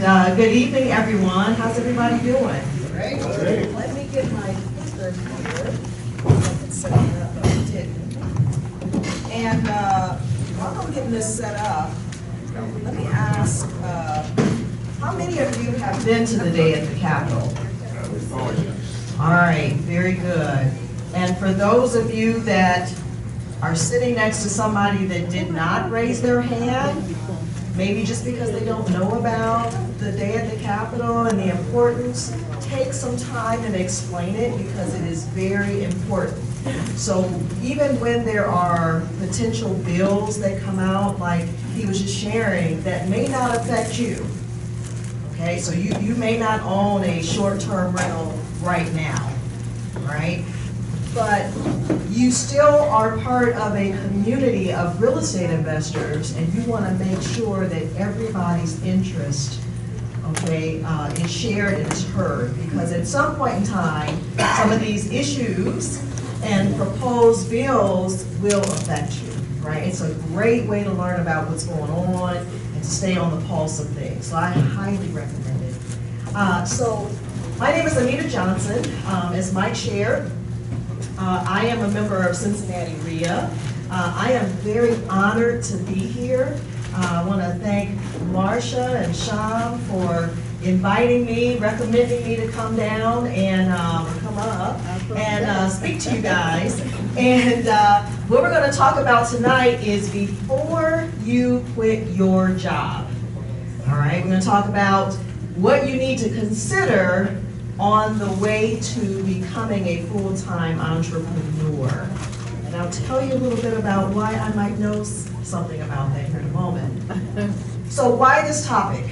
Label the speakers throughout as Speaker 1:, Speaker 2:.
Speaker 1: And good evening, everyone. How's everybody doing?
Speaker 2: Great.
Speaker 1: Great. Let me get my clicker here. I can set it up, but I didn't. And while I'm getting this set up, let me ask, how many of you have been to the day at the Capitol? All right, very good. And for those of you that are sitting next to somebody that did not raise their hand, maybe just because they don't know about the day at the Capitol and the importance, take some time and explain it because it is very important. So even when there are potential bills that come out, like he was just sharing, that may not affect you. Okay, so you may not own a short-term rental right now, right? But you still are part of a community of real estate investors, and you want to make sure that everybody's interest, okay, is shared and is heard. Because at some point in time, some of these issues and proposed bills will affect you, right? It's a great way to learn about what's going on and to stay on the pulse of things. So I highly recommend it. So my name is Anita Johnson. As Mike shared, I am a member of Cincinnati REIA. I am very honored to be here. I want to thank Marcia and Sham for inviting me, recommending me to come down and come up and speak to you guys. And what we're going to talk about tonight is before you quit your job. All right, we're going to talk about what you need to consider on the way to becoming a full-time entrepreneur. And I'll tell you a little bit about why I might know something about that here in a moment. So why this topic?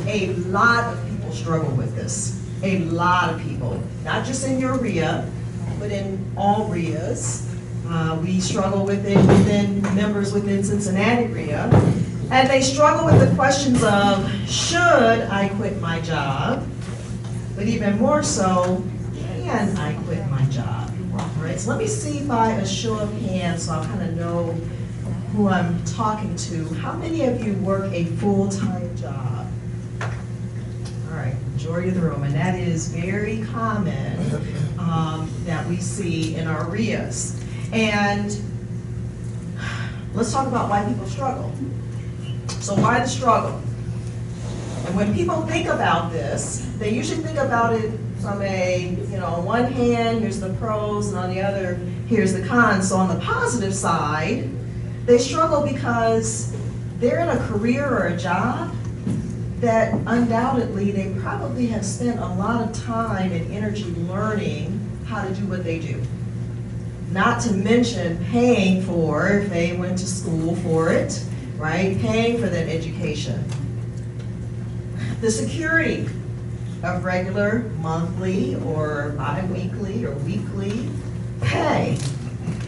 Speaker 1: A lot of people struggle with this. A lot of people, not just in your REIA, but in all REIAs. We struggle with it within members within Cincinnati REIA. And they struggle with the questions of, should I quit my job? But even more so, can I quit my job? All right, so let me see by a show of hands so I'll kind of know who I'm talking to. How many of you work a full-time job? All right, majority of the room, and that is very common that we see in our REIAs. And let's talk about why people struggle. So why the struggle? And when people think about this, they usually think about it from a, on one hand, here's the pros, and on the other, here's the cons. So on the positive side, they struggle because they're in a career or a job that undoubtedly they probably have spent a lot of time and energy learning how to do what they do. Not to mention paying for, if they went to school for it, right? Paying for that education. The security of regular, monthly, or bi-weekly, or weekly pay.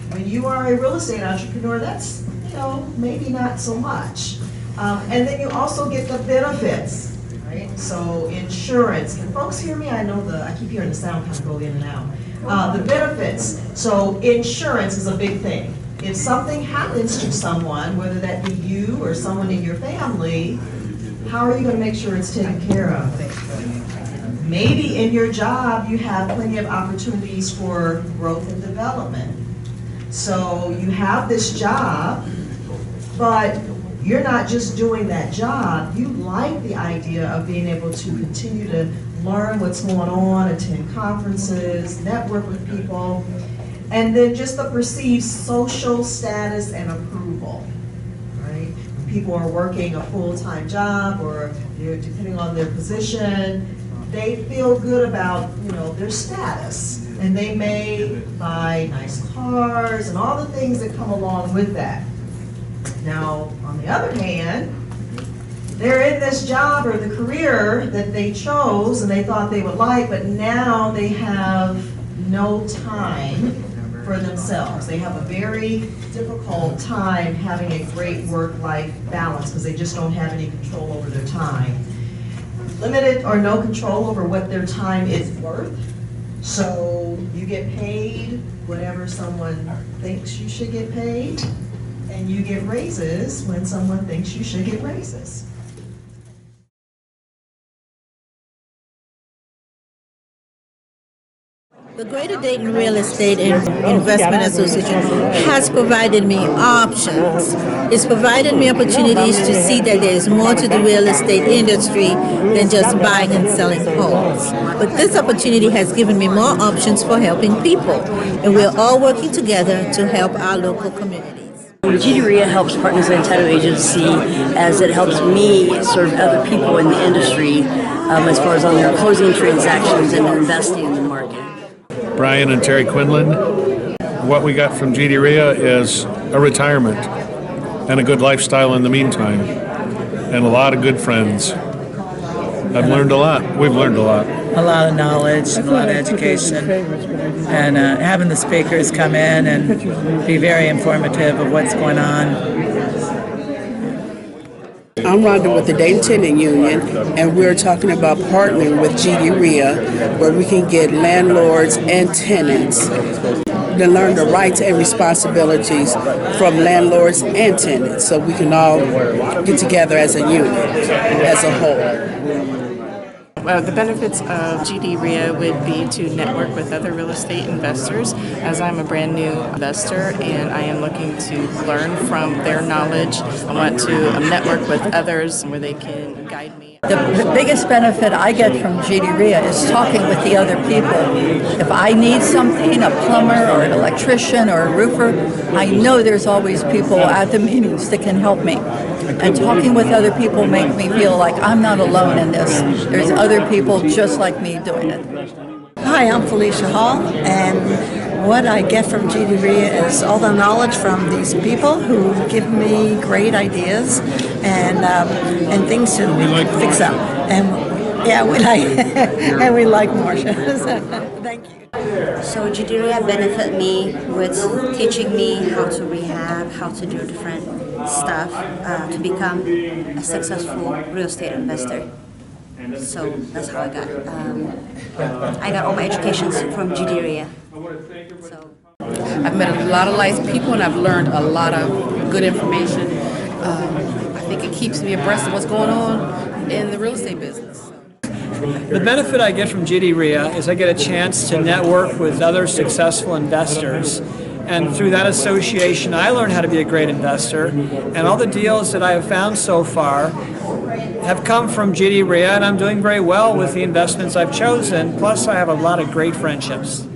Speaker 1: When you are a real estate entrepreneur, that's, maybe not so much. And then you also get the benefits, right? So insurance. Can folks hear me? I keep hearing the sound kind of go in and out. The benefits. So insurance is a big thing. If something happens to someone, whether that be you or someone in your family, how are you going to make sure it's taken care of? Maybe in your job you have plenty of opportunities for growth and development. So you have this job, but you're not just doing that job. You like the idea of being able to continue to learn what's going on, attend conferences, network with people, and then just the perceived social status and approval. People are working a full-time job, or depending on their position, they feel good about their status, and they may buy nice cars and all the things that come along with that. Now, on the other hand, they're in this job or the career that they chose and they thought they would like, but now they have no time for themselves. They have a very difficult time having a great work-life balance because they just don't have any control over their time. Limited or no control over what their time is worth. So you get paid whatever someone thinks you should get paid, and you get raises when someone thinks you should get raises.
Speaker 2: The Greater Dayton Real Estate and Investment Association has provided me options. It's provided me opportunities to see that there is more to the real estate industry than just buying and selling homes. But this opportunity has given me more options for helping people, and we're all working together to help our local communities.
Speaker 3: GDREA helps partners in the title agency as it helps me serve other people in the industry as far as on their closing transactions and investing in the market.
Speaker 4: Brian and Terry Quinlan. What we got from GDREA is a retirement and a good lifestyle in the meantime, and a lot of good friends. I've learned a lot. We've learned a lot.
Speaker 5: A lot of knowledge and a lot of education, and having the speakers come in and be very informative of what's going on.
Speaker 6: I'm Rhonda with the Dayton Tenant Union, and we're talking about partnering with GDREA, where we can get landlords and tenants to learn the rights and responsibilities from landlords and tenants, so we can all get together as a unit, as a whole.
Speaker 7: Well, the benefits of GDREA would be to network with other real estate investors, as I'm a brand new investor and I am looking to learn from their knowledge. I want to network with others where they can guide me.
Speaker 8: The biggest benefit I get from GDREA is talking with the other people. If I need something, a plumber or an electrician or a roofer, I know there's always people at the meetings that can help me. And talking with other people make me feel like I'm not alone in this. There's other people just like me doing it.
Speaker 9: Hi, I'm Felicia Hall, and what I get from GDREA is all the knowledge from these people who give me great ideas and things to fix up. And yeah, we like and we like Marcia. Thank you.
Speaker 10: So GDREA benefit me with teaching me how to rehab, how to do different stuff to become a successful real estate investor. So that's how I got all my educations from GDREA. So
Speaker 7: I've met a lot of nice people and I've learned a lot of good information. I think it keeps me abreast of what's going on in the real estate business.
Speaker 5: The benefit I get from GDREA is I get a chance to network with other successful investors. And through that association, I learn how to be a great investor. And all the deals that I have found so far have come from GDREA, and I'm doing very well with the investments I've chosen. Plus, I have a lot of great friendships.